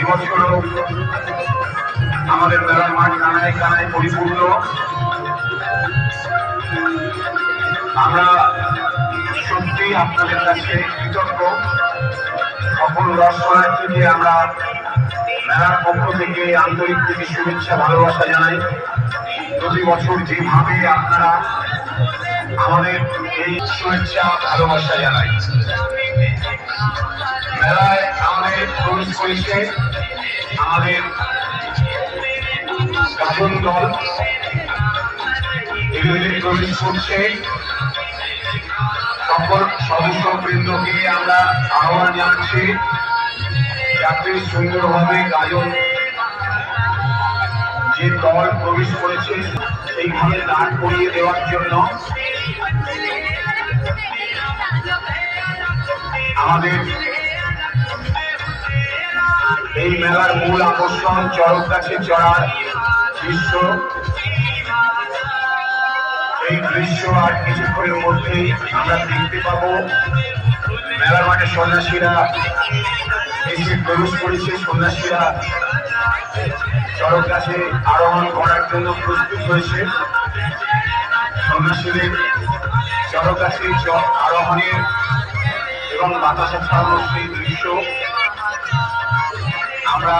এবছরও আমাদের মেলার মাঠ কানায় কানায় পরিপূর্ণ। আমরা সত্যি আপনাদের কাছে কৃতজ্ঞ। সকল দর্শনার্থীকে আমরা মেলার পক্ষ থেকে আন্তরিক থেকে শুভেচ্ছা ভালোবাসা জানাই। প্রতি বছর যেভাবে আপনারা আমাদের এই শুভেচ্ছা ভালোবাসা জানাই। মেলায় আমাদের প্রবেশ করেছে আমাদের গাজন দল, এগুলি প্রবেশ করছে। সকল সদস্যবৃন্দকে আমরা আহ্বান জানাচ্ছি যাতে সুন্দরভাবে গাজন যে দল প্রবেশ করেছে সেইভাবে দাঁড় করিয়ে দেওয়ার জন্য আমাদের এই মেলার মূল আকর্ষণ চড়ক গাছে চড়ার দৃশ্য। এই দৃশ্য আর কিছুক্ষণের মধ্যেই আমরা দেখতে পাবো। মেলার মাঠে সন্ন্যাসীরা এসে প্রবেশ করেছে। সন্ন্যাসীরা চড়ক গাছে আরোহণ করার জন্য প্রস্তুত হয়েছে। সন্ন্যাসীদের চড়ক গাছে আরোহণের এবং বাতাসে ছড়ানোর সেই দৃশ্য আমরা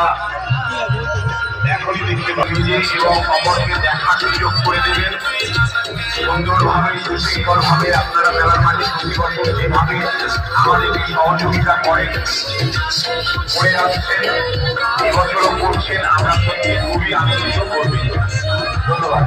এখনই দেখতে পাবি যে এবং অপরকে দেখার সুযোগ করে দেবেন। সুন্দরভাবে সুশৃঙ্খল ভাবে আপনারা মেলার মাঠে প্রতি বছর যেভাবে আমাদেরকে সহযোগিতা করেন করে আসছেন, এবছরও করছেন। আমরা সত্যি খুবই আনন্দিত করবেন। ধন্যবাদ।